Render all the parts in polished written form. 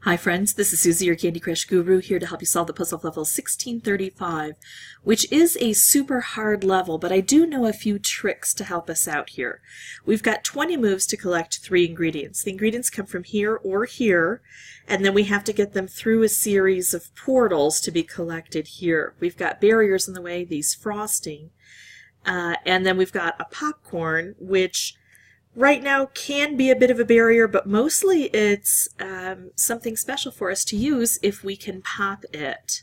Hi friends, this is Suzy, your Candy Crush Guru, here to help you solve the puzzle of level 1635, which is a super hard level, but I do know a few tricks to help us out here. We've got 20 moves to collect 3 ingredients. The ingredients come from here or here, and then we have to get them through a series of portals to be collected here. We've got barriers in the way, these frosting, and then we've got a popcorn, which right now can be a bit of a barrier, but mostly it's something special for us to use if we can pop it.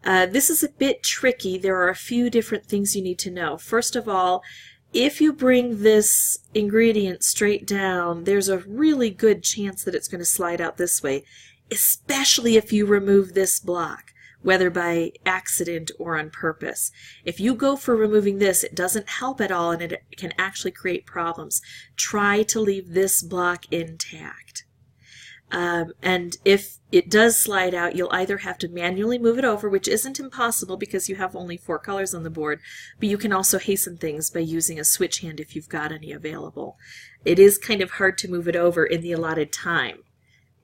This is a bit tricky. There are a few different things you need to know. First of all, if you bring this ingredient straight down, there's a really good chance that it's going to slide out this way, especially if you remove this block, whether by accident or on purpose. If you go for removing this, it doesn't help at all and it can actually create problems. Try to leave this block intact. And if it does slide out, you'll either have to manually move it over, which isn't impossible because you have only 4 colors on the board, but you can also hasten things by using a switch hand if you've got any available. It is kind of hard to move it over in the allotted time.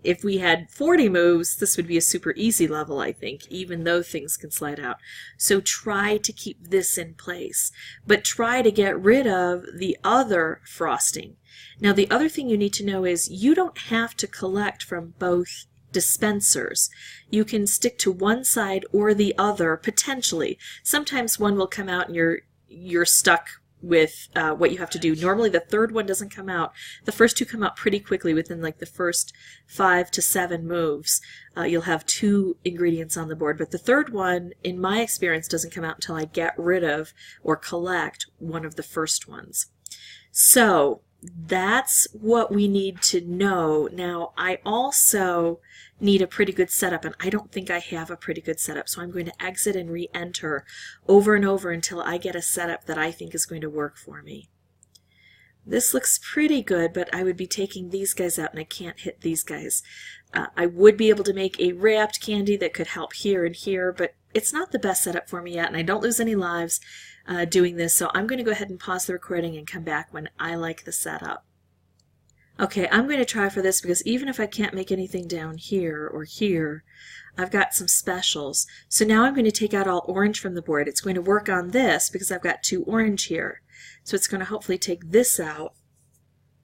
If we had 40 moves, this would be a super easy level, I think, even though things can slide out. So try to keep this in place, but try to get rid of the other frosting. Now, the other thing you need to know is you don't have to collect from both dispensers. You can stick to one side or the other, potentially. Sometimes one will come out and you're stuck with what you have to do. Normally the third one doesn't come out. The first 2 come out pretty quickly within like the first 5 to 7 moves. You'll have 2 ingredients on the board, but the third one, in my experience, doesn't come out until I get rid of or collect one of the first ones. So that's what we need to know. Now, I also need a pretty good setup, and I don't think I have a pretty good setup, so I'm going to exit and re-enter over and over until I get a setup that I think is going to work for me. This looks pretty good, but I would be taking these guys out, and I can't hit these guys. I would be able to make a wrapped candy that could help here and here, but it's not the best setup for me yet, and I don't lose any lives doing this, so I'm going to go ahead and pause the recording and come back when I like the setup. Okay, I'm going to try for this because even if I can't make anything down here or here, I've got some specials. So now I'm going to take out all orange from the board. It's going to work on this because I've got 2 orange here. So it's going to hopefully take this out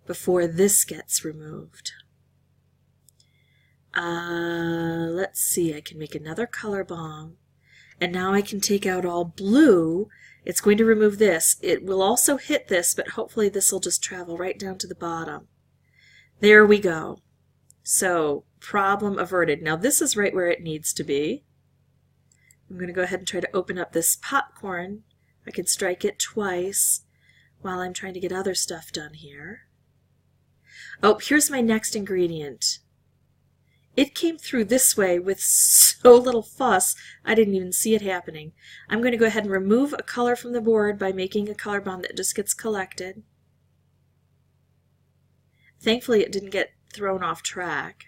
before this gets removed. Let's see, I can make another color bomb. And now I can take out all blue. It's going to remove this. It will also hit this, but hopefully this will just travel right down to the bottom. There we go. So, problem averted. Now this is right where it needs to be. I'm going to go ahead and try to open up this popcorn. I can strike it twice while I'm trying to get other stuff done here. Oh, here's my next ingredient. It came through this way with so little fuss, I didn't even see it happening. I'm going to go ahead and remove a color from the board by making a color bomb that just gets collected. Thankfully, it didn't get thrown off track.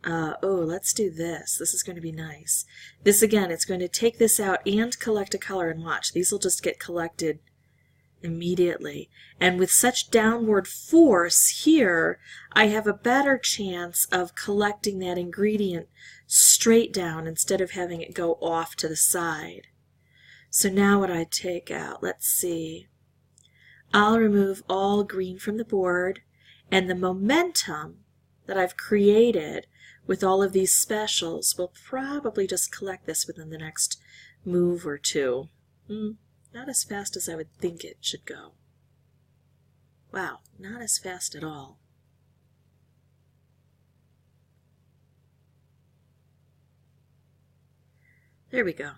Oh, let's do this. This is going to be nice. This, again, it's going to take this out and collect a color, and watch. These will just get collected immediately. And with such downward force here, I have a better chance of collecting that ingredient straight down instead of having it go off to the side. So now what I take out, let's see. I'll remove all green from the board, and the momentum that I've created with all of these specials will probably just collect this within the next move or 2. Not as fast as I would think it should go. Wow, not as fast at all. There we go.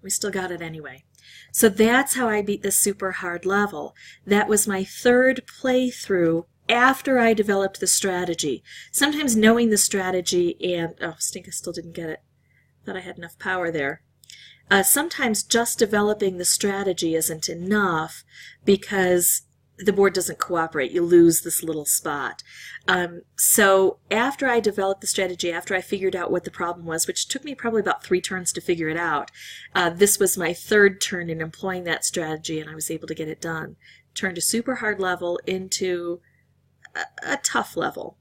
We still got it anyway. So that's how I beat this super hard level. That was my 3rd playthrough after I developed the strategy. Sometimes knowing the strategy and... oh, stink, I still didn't get it. Thought I had enough power there. Sometimes just developing the strategy isn't enough because the board doesn't cooperate. You lose this little spot. So after I developed the strategy, after I figured out what the problem was, which took me probably about 3 turns to figure it out, this was my 3rd turn in employing that strategy, and I was able to get it done. Turned a super hard level into a tough level.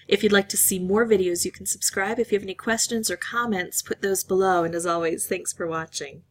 If you'd like to see more videos, you can subscribe. If you have any questions or comments, put those below. And as always, thanks for watching.